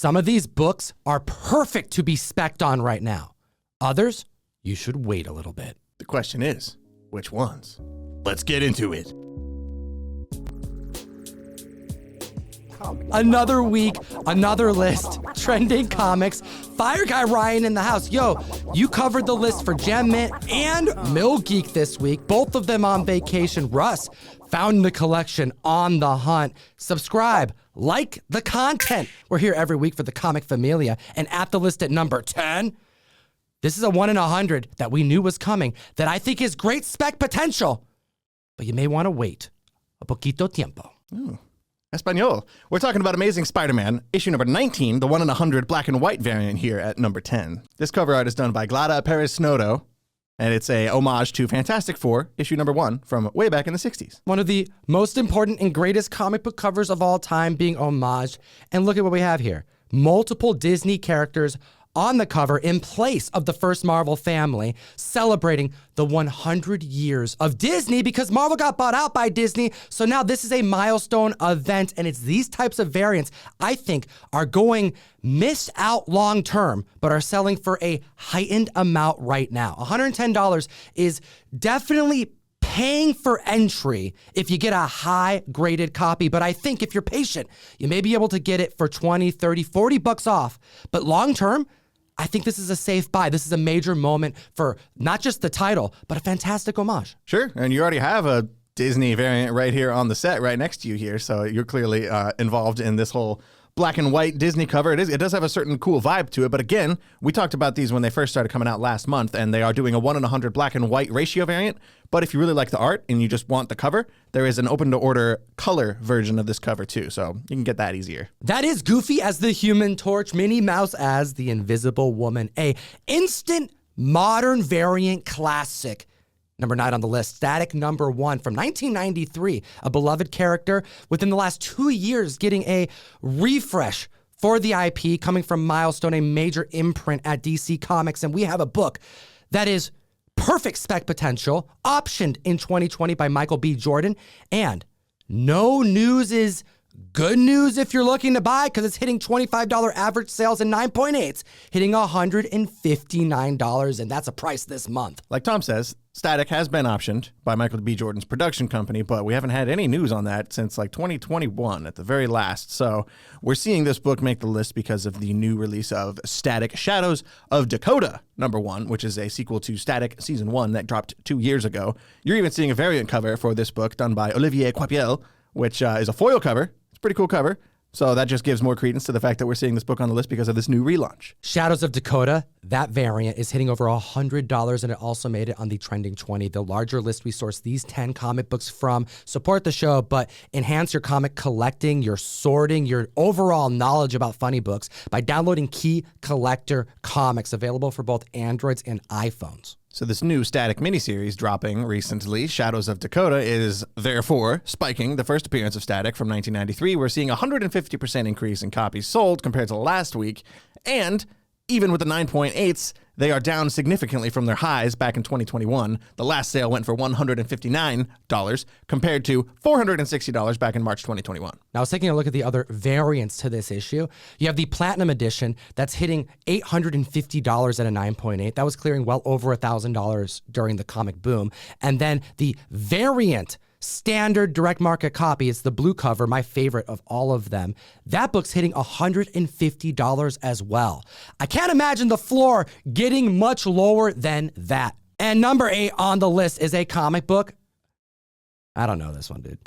Some of these books are perfect to be spec'd on right now. Others, you should wait a little bit. The question is, which ones? Let's get into it. Another week, another list, trending comics, Fire Guy Ryan in the house. Yo, you covered the list for Gem Mint and Mill Geek this week, both of them on vacation. Russ found the collection on the hunt. Subscribe, like the content. We're here every week for the Comic Familia, and at the list at number 10, this is a 1 in 100 that we knew was coming, that I think is great spec potential, but you may want to wait a poquito tiempo. Espanol. We're talking about Amazing Spider-Man, issue number 19, the 1 in 100 black and white variant here at number 10. This cover art is done by Glada Perez-Snodo, and it's a homage to Fantastic Four, issue number 1 from way back in the 60s. One of the most important and greatest comic book covers of all time being homaged. And look at what we have here. Multiple Disney characters on the cover in place of the first Marvel family, celebrating the 100 years of Disney because Marvel got bought out by Disney. So now this is a milestone event, and it's these types of variants I think are going missed out long term, but are selling for a heightened amount right now. $110 is definitely paying for entry if you get a high graded copy. But I think if you're patient, you may be able to get it for 20, 30, 40 bucks off. But long term, I think this is a safe buy. This is a major moment for not just the title, but a fantastic homage. Sure, and you already have a Disney variant right here on the set right next to you here, so you're clearly involved in this whole black and white Disney cover. It does have a certain cool vibe to it, but again, we talked about these when they first started coming out last month, and they are doing a 1 in 100 black and white ratio variant. But if you really like the art and you just want the cover, there is an open-to-order color version of this cover too, so you can get that easier. That is Goofy as the Human Torch, Minnie Mouse as the Invisible Woman, a instant modern variant classic. Number 9 on the list, Static number 1 from 1993, a beloved character within the last 2 years getting a refresh for the IP coming from Milestone, a major imprint at DC Comics. And we have a book that is perfect spec potential, optioned in 2020 by Michael B. Jordan. And no news is good news if you're looking to buy, because it's hitting $25 average sales and 9.8s, hitting $159, and that's a price this month. Like Tom says, Static has been optioned by Michael B. Jordan's production company, but we haven't had any news on that since like 2021 at the very last. So we're seeing this book make the list because of the new release of Static Shadows of Dakota number 1, which is a sequel to Static Season 1 that dropped 2 years ago. You're even seeing a variant cover for this book done by Olivier Coipel, which is a foil cover. It's a pretty cool cover. So that just gives more credence to the fact that we're seeing this book on the list because of this new relaunch. Shadows of Dakota, that variant is hitting over $100, and it also made it on the Trending 20, the larger list we source these 10 comic books from. Support the show, but enhance your comic collecting, your sorting, your overall knowledge about funny books by downloading Key Collector Comics, available for both Androids and iPhones. So this new Static miniseries dropping recently, Shadows of Dakota, is therefore spiking the first appearance of Static from 1993. We're seeing a 150% increase in copies sold compared to last week, and even with the 9.8s, they are down significantly from their highs back in 2021. The last sale went for $159 compared to $460 back in March 2021. Now, I was taking a look at the other variants to this issue. You have the Platinum Edition that's hitting $850 at a 9.8. That was clearing well over $1,000 during the comic boom. And then the variant standard direct market copy, it's the blue cover, my favorite of all of them. That book's hitting $150 as well. I can't imagine the floor getting much lower than that. And number 8 on the list is a comic book. I don't know this one, dude.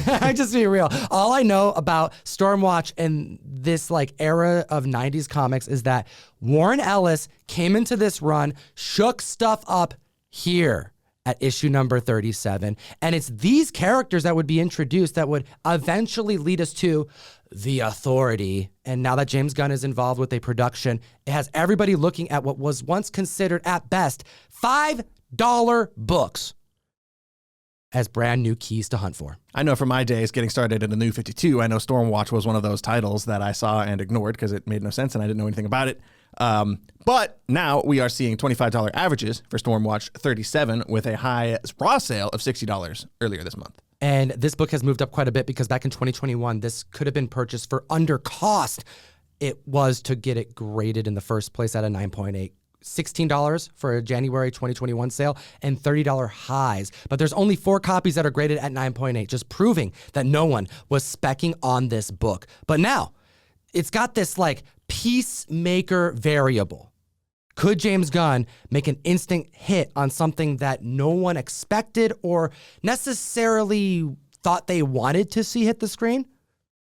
I just be real. All I know about Stormwatch and this like era of 90s comics is that Warren Ellis came into this run, shook stuff up here at issue number 37. And it's these characters that would be introduced that would eventually lead us to the Authority. And now that James Gunn is involved with a production, it has everybody looking at what was once considered at best $5 books as brand new keys to hunt for. I know from my days getting started in the New 52, I know Stormwatch was one of those titles that I saw and ignored because it made no sense and I didn't know anything about it. But now we are seeing $25 averages for Stormwatch 37 with a high raw sale of $60 earlier this month. And this book has moved up quite a bit because back in 2021, this could have been purchased for under cost it was to get it graded in the first place at a 9.8. $16 for a January 2021 sale and $30 highs. But there's only 4 copies that are graded at 9.8, just proving that no one was speccing on this book. But now, it's got this like peacemaker variable. Could James Gunn make an instant hit on something that no one expected or necessarily thought they wanted to see hit the screen?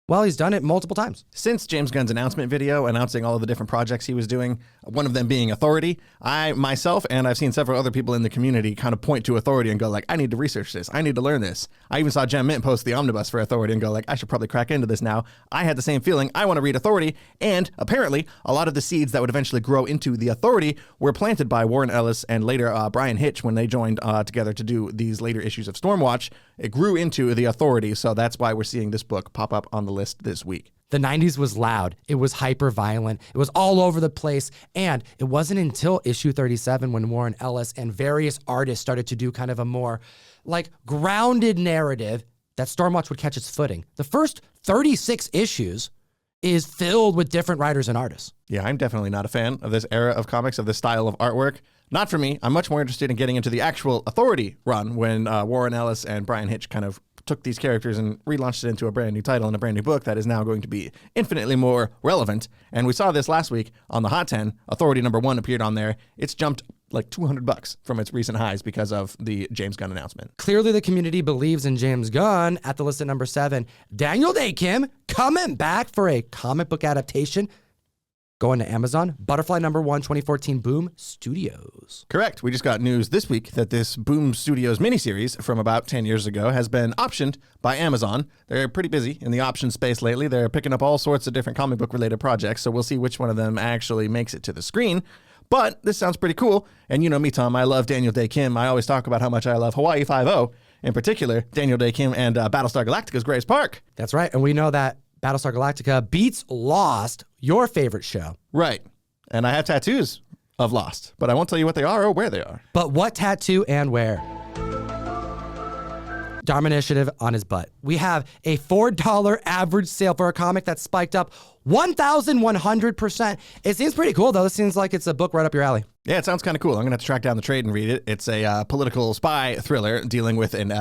Well, he's done it multiple times. Since James Gunn's announcement video announcing all of the different projects he was doing, one of them being Authority, I myself, and I've seen several other people in the community kind of point to Authority and go like, I need to research this. I need to learn this. I even saw Gem Mint post the omnibus for Authority and go like, I should probably crack into this now. I had the same feeling. I want to read Authority. And apparently, a lot of the seeds that would eventually grow into the Authority were planted by Warren Ellis and later Brian Hitch when they joined together to do these later issues of Stormwatch. It grew into the Authority, so that's why we're seeing this book pop up on the list this week. The 90s was loud. It was hyper violent. It was all over the place. And it wasn't until issue 37 when Warren Ellis and various artists started to do kind of a more like grounded narrative that Stormwatch would catch its footing. The first 36 issues is filled with different writers and artists. Yeah, I'm definitely not a fan of this era of comics, of this style of artwork. Not for me. I'm much more interested in getting into the actual Authority run when Warren Ellis and Brian Hitch kind of took these characters and relaunched it into a brand new title and a brand new book that is now going to be infinitely more relevant. And we saw this last week on the Hot 10. Authority #1 appeared on there. It's jumped like $200 from its recent highs because of the James Gunn announcement. Clearly, the community believes in James Gunn. At the list at number 7, Daniel Day Kim coming back for a comic book adaptation. Going to Amazon, Butterfly #1, 2014, Boom Studios. Correct. We just got news this week that this Boom Studios miniseries from about 10 years ago has been optioned by Amazon. They're pretty busy in the option space lately. They're picking up all sorts of different comic book related projects, so we'll see which one of them actually makes it to the screen. But this sounds pretty cool. And you know me, Tom, I love Daniel Day Kim. I always talk about how much I love Hawaii Five-0. In particular, Daniel Day Kim and Battlestar Galactica's Grace Park. That's right. And we know that Battlestar Galactica beats Lost, your favorite show. Right. And I have tattoos of Lost, but I won't tell you what they are or where they are. But what tattoo and where? Dharma Initiative on his butt. We have a $4 average sale for a comic that spiked up 1,100%. It seems pretty cool, though. This seems like it's a book right up your alley. Yeah, it sounds kind of cool. I'm going to have to track down the trade and read it. It's a political spy thriller dealing with an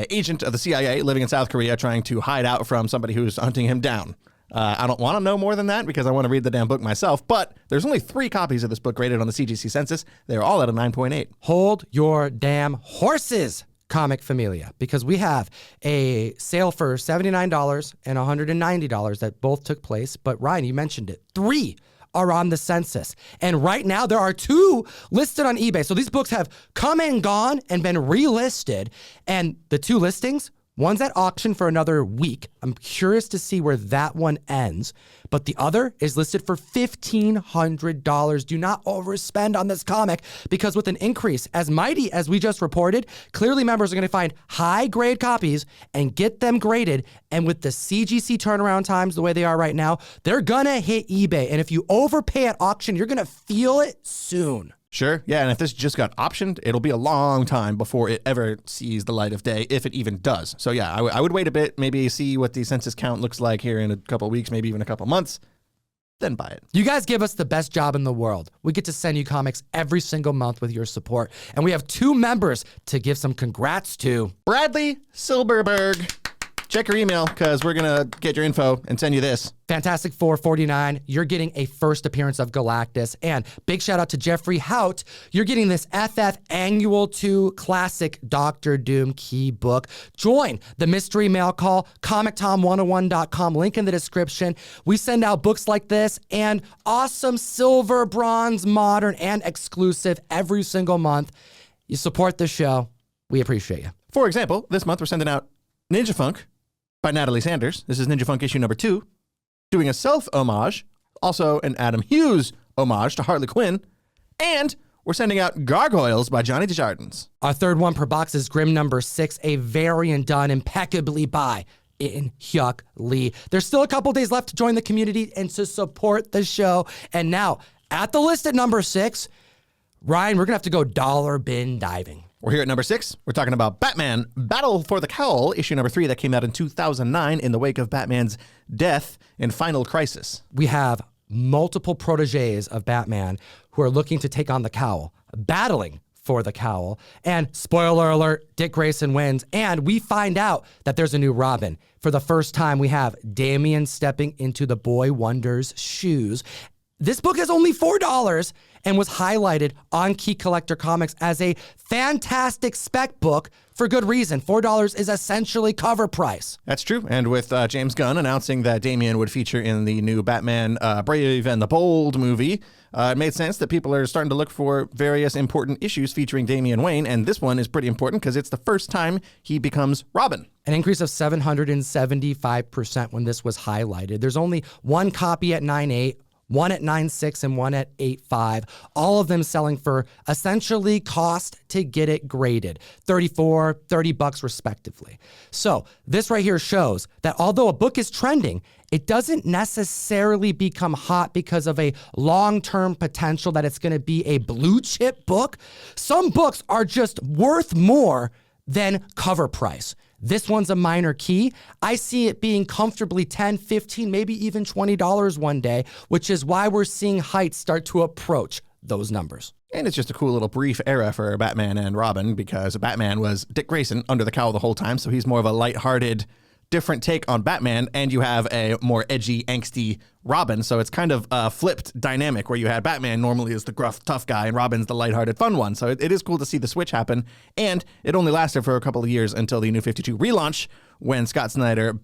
agent of the CIA living in South Korea trying to hide out from somebody who's hunting him down. I don't want to know more than that because I want to read the damn book myself, but there's only 3 copies of this book graded on the CGC census. They're all at a 9.8. Hold your damn horses, Comic Familia, because we have a sale for $79 and $190 that both took place. But Ryan, you mentioned it. 3 are on the census. And right now there are 2 listed on eBay. So these books have come and gone and been relisted. And the 2 listings, one's at auction for another week. I'm curious to see where that one ends. But the other is listed for $1,500. Do not overspend on this comic because with an increase as mighty as we just reported, clearly members are going to find high grade copies and get them graded. And with the CGC turnaround times the way they are right now, they're going to hit eBay. And if you overpay at auction, you're going to feel it soon. Sure. Yeah. And if this just got optioned, it'll be a long time before it ever sees the light of day, if it even does. So yeah, I would wait a bit, maybe see what the census count looks like here in a couple of weeks, maybe even a couple of months, then buy it. You guys give us the best job in the world. We get to send you comics every single month with your support. And we have 2 members to give some congrats to. Bradley Silberberg. Check your email because we're going to get your info and send you this. Fantastic Four 49, you're getting a first appearance of Galactus. And big shout out to Jeffrey Hout. You're getting this FF Annual 2 Classic Doctor Doom key book. Join the mystery mail call, comictom101.com, link in the description. We send out books like this and awesome silver, bronze, modern, and exclusive every single month. You support the show. We appreciate you. For example, this month we're sending out Ninja Funk by Natalie Sanders. This is Ninja Funk issue #2, doing a self-homage, also an Adam Hughes homage to Harley Quinn, and we're sending out Gargoyles by Johnny Desjardins. Our third one per box is Grimm #6, a variant done impeccably by In-Hyuk Lee. There's still a couple days left to join the community and to support the show. And now, at the list at #6, Ryan, we're going to have to go dollar bin diving. We're here at #6. We're talking about Batman Battle for the Cowl, issue #3 that came out in 2009 in the wake of Batman's death in Final Crisis. We have multiple proteges of Batman who are looking to take on the cowl, battling for the cowl. And spoiler alert, Dick Grayson wins. And we find out that there's a new Robin. For the first time, we have Damian stepping into the Boy Wonder's shoes. This book is only $4 and was highlighted on Key Collector Comics as a fantastic spec book for good reason. $4 is essentially cover price. That's true. And with James Gunn announcing that Damian would feature in the new Batman Brave and the Bold movie, it made sense that people are starting to look for various important issues featuring Damian Wayne. And this one is pretty important because it's the first time he becomes Robin. An increase of 775% when this was highlighted. There's only one copy at 9.8. One at 9.6 and one at 8.5, all of them selling for essentially cost to get it graded, $34, $30 respectively. So this right here shows that although a book is trending, it doesn't necessarily become hot because of a long-term potential that it's going to be a blue chip book. Some books are just worth more than cover price. This one's a minor key. I see it being comfortably $10, $15, maybe even $20 one day, which is why we're seeing heights start to approach those numbers. And it's just a cool little brief era for Batman and Robin because Batman was Dick Grayson under the cowl the whole time, so he's more of a lighthearted, different take on Batman, and you have a more edgy, angsty Robin, so it's kind of a flipped dynamic where you had Batman normally is the gruff, tough guy, and Robin's the lighthearted, fun one. So it is cool to see the switch happen, and it only lasted for a couple of years until the New 52 relaunch when Scott Snyder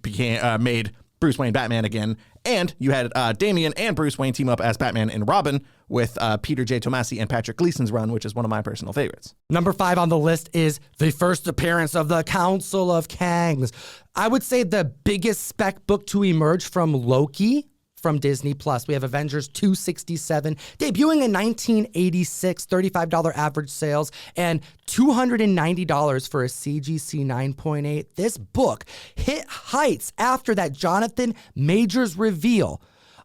made Bruce Wayne Batman again, and you had Damian and Bruce Wayne team up as Batman and Robin with Peter J. Tomasi and Patrick Gleason's run, which is one of my personal favorites. Number 5 on the list is the first appearance of the Council of Kangs. I would say the biggest spec book to emerge from Loki from Disney Plus. We have Avengers 267, debuting in 1986, $35 average sales, and $290 for a CGC 9.8. This book hit heights after that Jonathan Majors reveal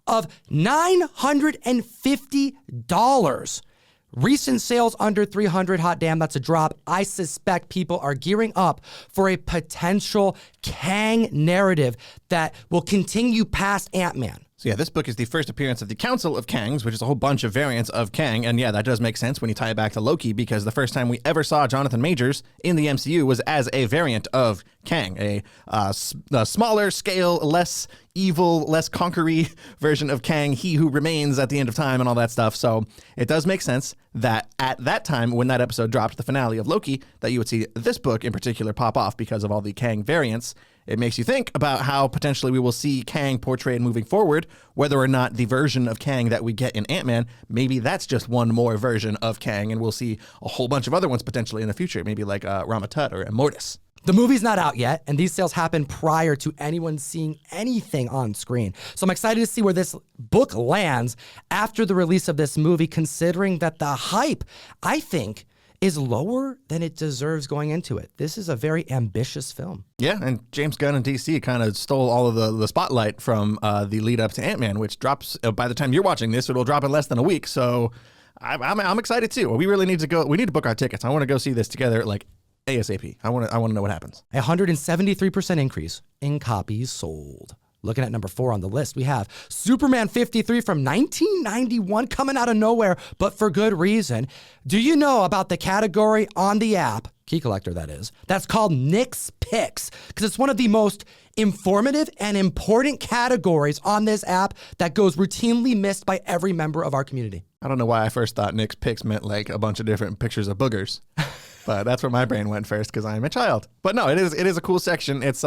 of $950. Recent sales under 300, hot damn, that's a drop. I suspect people are gearing up for a potential Kang narrative that will continue past Ant-Man. So yeah, this book is the first appearance of the Council of Kangs, which is a whole bunch of variants of Kang. And yeah, that does make sense when you tie it back to Loki, because the first time we ever saw Jonathan Majors in the MCU was as a variant of Kang, a smaller scale, less evil, less conquery version of Kang, he who remains at the end of time and all that stuff. So it does make sense that at that time, when that episode dropped, the finale of Loki, that you would see this book in particular pop off because of all the Kang variants. It makes you think about how potentially we will see Kang portrayed moving forward, whether or not the version of Kang that we get in Ant-Man, maybe that's just one more version of Kang, and we'll see a whole bunch of other ones potentially in the future, maybe like Ramatut or Immortus. The movie's not out yet, and these sales happen prior to anyone seeing anything on screen. So I'm excited to see where this book lands after the release of this movie, considering that the hype, I think, is lower than it deserves going into it. This is a very ambitious film. Yeah, and James Gunn and DC kind of stole all of the spotlight from the lead up to Ant-Man, which drops, by the time you're watching this, it'll drop in less than a week. So I'm excited too. We really need to go. We need to book our tickets. I want to go see this together like ASAP. I want to know what happens. A 173% increase in copies sold. Looking at number 4 on the list, we have Superman 53 from 1991 coming out of nowhere, but for good reason. Do you know about the category on the app, Key Collector that is, that's called Nick's Picks? Because it's one of the most informative and important categories on this app that goes routinely missed by every member of our community. I don't know why I first thought Nick's Picks meant like a bunch of different pictures of boogers. But that's where my brain went first because I'm a child. But no, it is a cool section. It's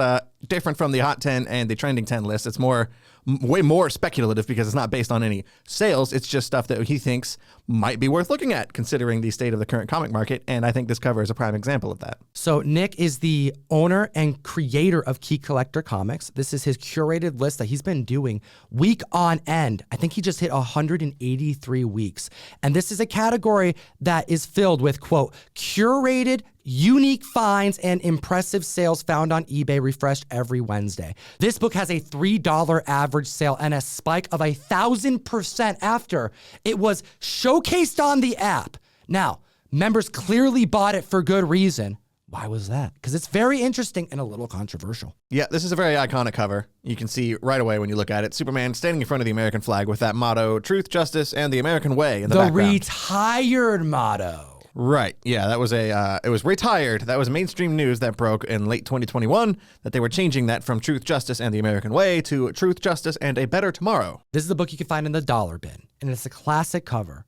different from the Hot 10 and the Trending 10 list. It's way more speculative because it's not based on any sales. It's just stuff that he thinks might be worth looking at considering the state of the current comic market. And I think this cover is a prime example of that. So Nick is the owner and creator of Key Collector Comics. This is his curated list that he's been doing week on end. I think he just hit 183 weeks. And this is a category that is filled with, quote, curated, unique finds and impressive sales found on eBay, refreshed every Wednesday. This book has a $3 average sale and a spike of 1,000% after it was showcased on the app. Now, members clearly bought it for good reason, Why was that? Because it's very interesting and a little controversial. Yeah, this is a very iconic cover. You can see right away when you look at it, Superman standing in front of the American flag with that motto, truth, justice, and the American way in the background. Retired motto. Right. Yeah, that was it was retired. That was mainstream news that broke in late 2021 that they were changing that from truth, justice, and the American way to truth, justice, and a better tomorrow. This is the book you can find in the dollar bin, and it's a classic cover.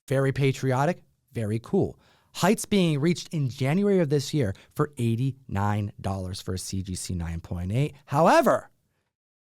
Very patriotic, very cool. Heights being reached in January of this year for $89 for a CGC 9.8. However,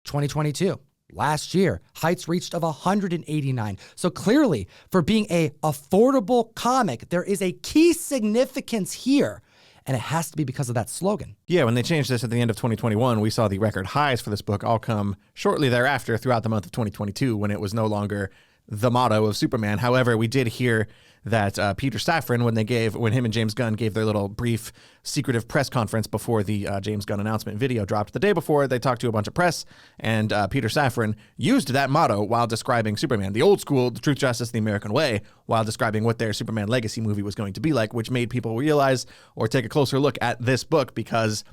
2022. Last year, heights reached of 189. So clearly, for being a affordable comic, there is a key significance here, and it has to be because of that slogan. Yeah, when they changed this at the end of 2021, we saw the record highs for this book all come shortly thereafter throughout the month of 2022 when it was no longer the motto of Superman. However, we did hear that Peter Safran, when him and James Gunn gave their little brief secretive press conference before the James Gunn announcement video dropped the day before, they talked to a bunch of press, and Peter Safran used that motto while describing Superman, the old school, the truth, justice, the American way, while describing what their Superman Legacy movie was going to be like, which made people realize or take a closer look at this book because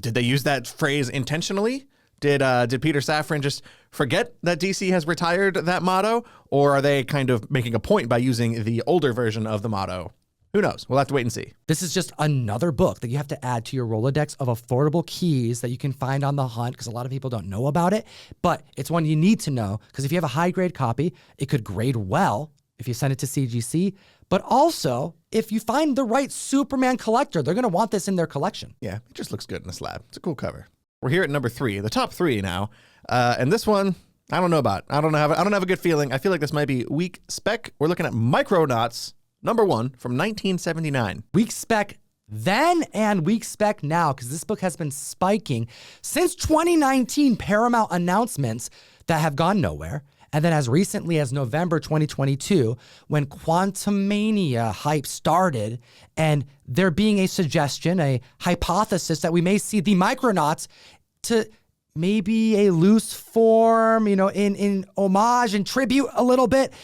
did they use that phrase intentionally? Did Peter Safran just forget that DC has retired that motto, or are they kind of making a point by using the older version of the motto? Who knows? We'll have to wait and see. This is just another book that you have to add to your Rolodex of affordable keys that you can find on the hunt because a lot of people don't know about it, but it's one you need to know because if you have a high-grade copy, it could grade well if you send it to CGC, but also if you find the right Superman collector, they're going to want this in their collection. Yeah, it just looks good in a slab. It's a cool cover. We're here at number 3, the top 3 now. And this one, I don't know about. I don't have a good feeling. I feel like this might be weak spec. We're looking at Micronauts, number 1 from 1979. Weak spec then and weak spec now, because this book has been spiking since 2019 Paramount announcements that have gone nowhere. And then as recently as November 2022, when Quantumania hype started, and there being a suggestion, a hypothesis that we may see the Micronauts to maybe a loose form, in homage and tribute a little bit.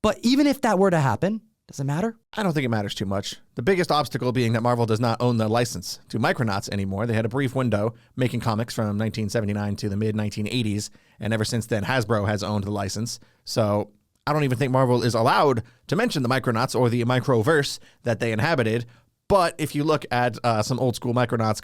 But even if that were to happen, does it matter? I don't think it matters too much. The biggest obstacle being that Marvel does not own the license to Micronauts anymore. They had a brief window making comics from 1979 to the mid-1980s, and ever since then, Hasbro has owned the license. So I don't even think Marvel is allowed to mention the Micronauts or the Microverse that they inhabited. But if you look at some old school Micronauts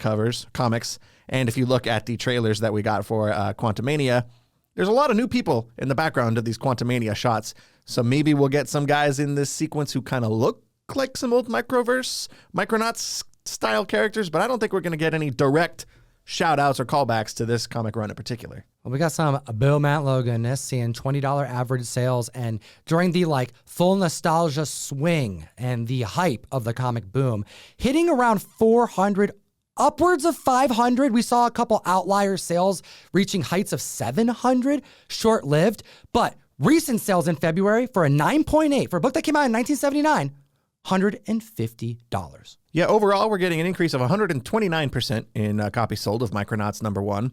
comics, and if you look at the trailers that we got for Quantumania, there's a lot of new people in the background of these Quantumania shots. So maybe we'll get some guys in this sequence who kind of look like some old Micronauts style characters, but I don't think we're going to get any direct shout outs or callbacks to this comic run in particular. Well, we got some Bill Mantlogan seeing $20 average sales, and during the full nostalgia swing and the hype of the comic boom, hitting around 400, upwards of 500. We saw a couple outlier sales reaching heights of 700, short-lived, but recent sales in February for a 9.8 for a book that came out in 1979, $150. Yeah, overall, we're getting an increase of 129% in copies sold of Micronauts number 1.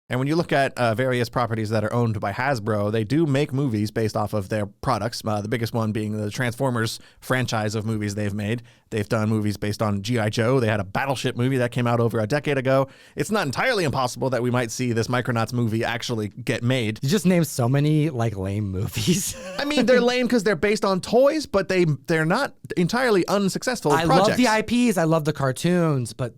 And when you look at various properties that are owned by Hasbro, they do make movies based off of their products. The biggest one being the Transformers franchise of movies they've made. They've done movies based on G.I. Joe. They had a Battleship movie that came out over a decade ago. It's not entirely impossible that we might see this Micronauts movie actually get made. You just named so many lame movies. I mean, they're lame because they're based on toys, but they're not entirely unsuccessful projects. I love the IPs. I love the cartoons, but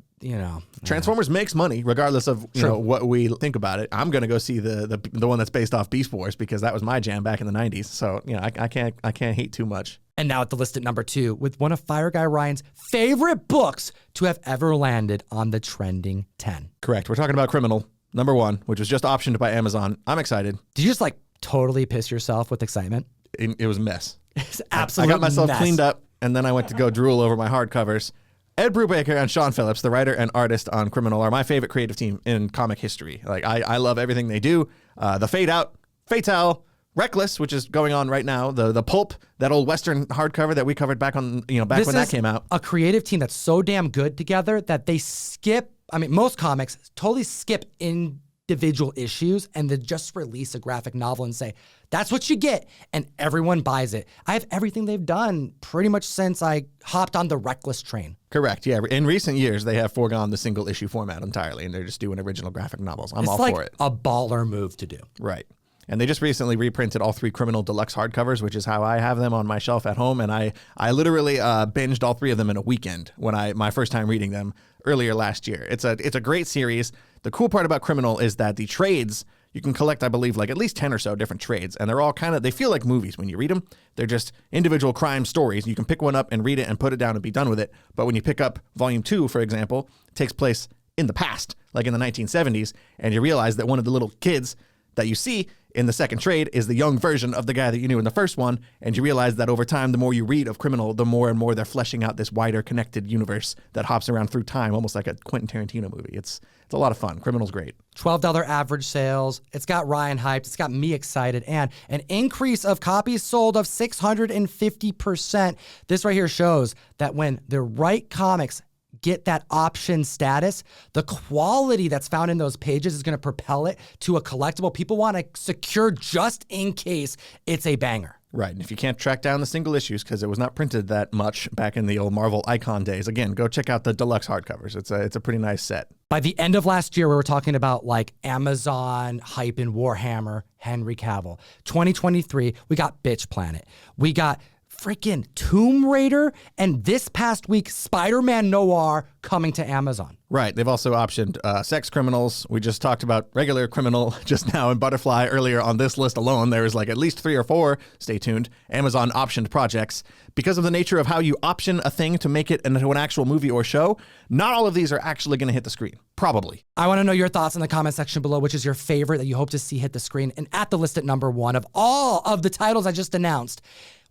Transformers makes money regardless of what we think about it. I'm gonna go see the one that's based off Beast Wars because that was my jam back in the 90s. So I can't hate too much. And now at the list at number 2 with one of Fire Guy Ryan's favorite books to have ever landed on the trending 10. Correct. We're talking about Criminal number 1, which was just optioned by Amazon. I'm excited. Did you just totally piss yourself with excitement? It was a mess. It's absolutely. I got myself cleaned up, and then I went to go drool over my hardcovers. Ed Brubaker and Sean Phillips, the writer and artist on Criminal, are my favorite creative team in comic history. I love everything they do. The Fade Out, Fatale, Reckless, which is going on right now. The Pulp, that old Western hardcover that we covered back on, back when that came out. A creative team that's so damn good together that they skip. I mean, most comics totally skip in individual issues and then just release a graphic novel and say, that's what you get, and everyone buys it. I have everything they've done pretty much since I hopped on the Reckless train. Correct, yeah. In recent years, they have foregone the single issue format entirely, and they're just doing original graphic novels. I'm all for it. It's like a baller move to do. Right. And they just recently reprinted all 3 Criminal Deluxe hardcovers, which is how I have them on my shelf at home. And I literally binged all 3 of them in a weekend when my first time reading them earlier last year. It's a great series. The cool part about Criminal is that the trades, you can collect, I believe, like at least 10 or so different trades. And they're all they feel like movies when you read them. They're just individual crime stories. You can pick one up and read it and put it down and be done with it. But when you pick up Volume 2, for example, it takes place in the past, like in the 1970s. And you realize that one of the little kids that you see in the second trade is the young version of the guy that you knew in the first one, and you realize that over time, the more you read of Criminal, the more and more they're fleshing out this wider connected universe that hops around through time, almost like a Quentin Tarantino movie. It's a lot of fun. Criminal's great. $12 average sales. It's got Ryan hyped. It's got me excited, and an increase of copies sold of 650%. This right here shows that when the right comics get that option status, the quality that's found in those pages is going to propel it to a collectible people want to secure just in case it's a banger. Right, and if you can't track down the single issues because it was not printed that much back in the old Marvel Icon days, again, go check out the deluxe hardcovers. It's a pretty nice set. By the end of last year, we were talking about like Amazon hype in Warhammer, Henry Cavill. 2023, we got Bitch Planet. We got freaking Tomb Raider, and this past week, SpiderMan Noir coming to Amazon. Right. They've also optioned sex criminals. We just talked about regular criminal just now, and Butterfly earlier on this list alone. There is like at least 3 or 4, stay tuned, Amazon optioned projects. Because of the nature of how you option a thing to make it into an actual movie or show, not all of these are actually going to hit the screen. Probably. I want to know your thoughts in the comment section below, which is your favorite that you hope to see hit the screen. And at the list at number 1 of all of the titles I just announced,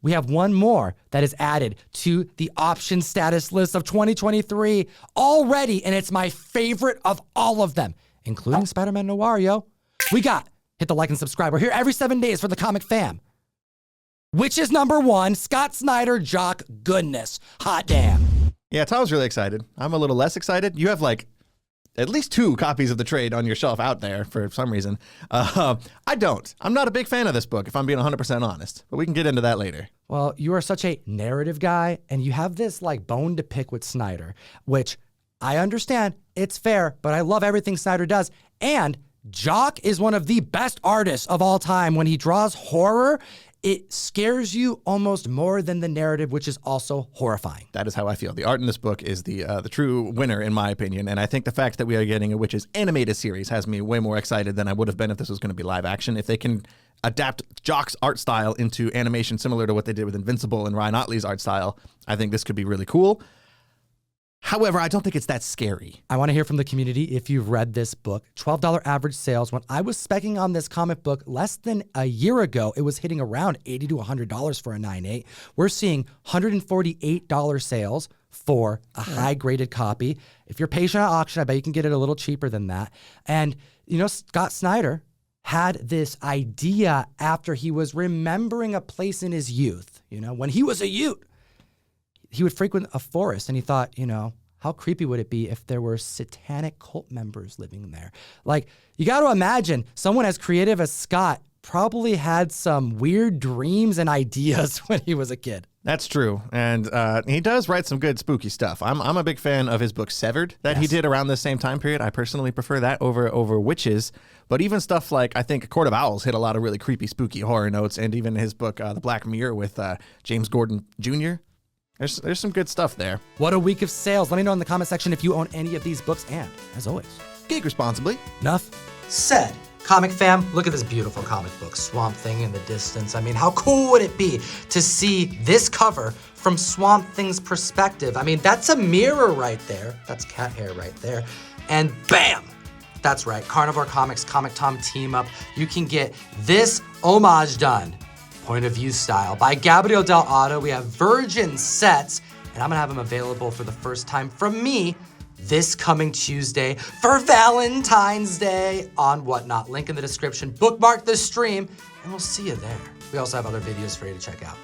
we have one more that is added to the option status list of 2023 already, and it's my favorite of all of them, including SpiderMan Noir, yo. We got, hit the like and subscribe. We're here every 7 days for the comic fam. Wytches number 1, Scott Snyder, Jock, goodness. Hot damn. Yeah, Tom's really excited. I'm a little less excited. You have like at least 2 copies of the trade on your shelf out there for some reason. I don't. I'm not a big fan of this book, if I'm being 100% honest, but we can get into that later. Well, you are such a narrative guy, and you have this like bone to pick with Snyder, which I understand. It's fair, but I love everything Snyder does. And Jock is one of the best artists of all time. When he draws horror, it scares you almost more than the narrative, which is also horrifying. That is how I feel. The art in this book is the true winner, in my opinion. And I think the fact that we are getting a Wytches animated series has me way more excited than I would have been if this was going to be live action. If they can adapt Jock's art style into animation similar to what they did with Invincible and Ryan Ottley's art style, I think this could be really cool. However, I don't think it's that scary. I want to hear from the community if you've read this book. $12 average sales. When I was speccing on this comic book less than a year ago, it was hitting around $80 to $100 for a 9.8. We're seeing $148 sales for a high-graded copy. If you're patient at auction, I bet you can get it a little cheaper than that. And, you know, Scott Snyder had this idea after he was remembering a place in his youth. You know, when he was a youth, he would frequent a forest, and he thought, you know, how creepy would it be if there were satanic cult members living there? Like, you got to imagine someone as creative as Scott probably had some weird dreams and ideas when he was a kid. That's true. And he does write some good spooky stuff. I'm a big fan of his book Severed that he did around the same time period. I personally prefer that over Wytches. But even stuff like, I think, Court of Owls hit a lot of really creepy, spooky horror notes. And even his book, The Black Mirror with James Gordon Jr., There's some good stuff there. What a week of sales. Let me know in the comment section if you own any of these books. And, as always, geek responsibly. Enough said. Comic fam, look at this beautiful comic book, Swamp Thing in the distance. I mean, how cool would it be to see this cover from Swamp Thing's perspective? I mean, that's a mirror right there. That's cat hair right there. And bam! That's right, Carnivore Comics Comic Tom team up. You can get this homage done, point of view style, by Gabriel Del Otto. We have Virgin sets, and I'm gonna have them available for the first time from me this coming Tuesday for Valentine's Day on Whatnot. Link in the description. Bookmark the stream, and we'll see you there. We also have other videos for you to check out.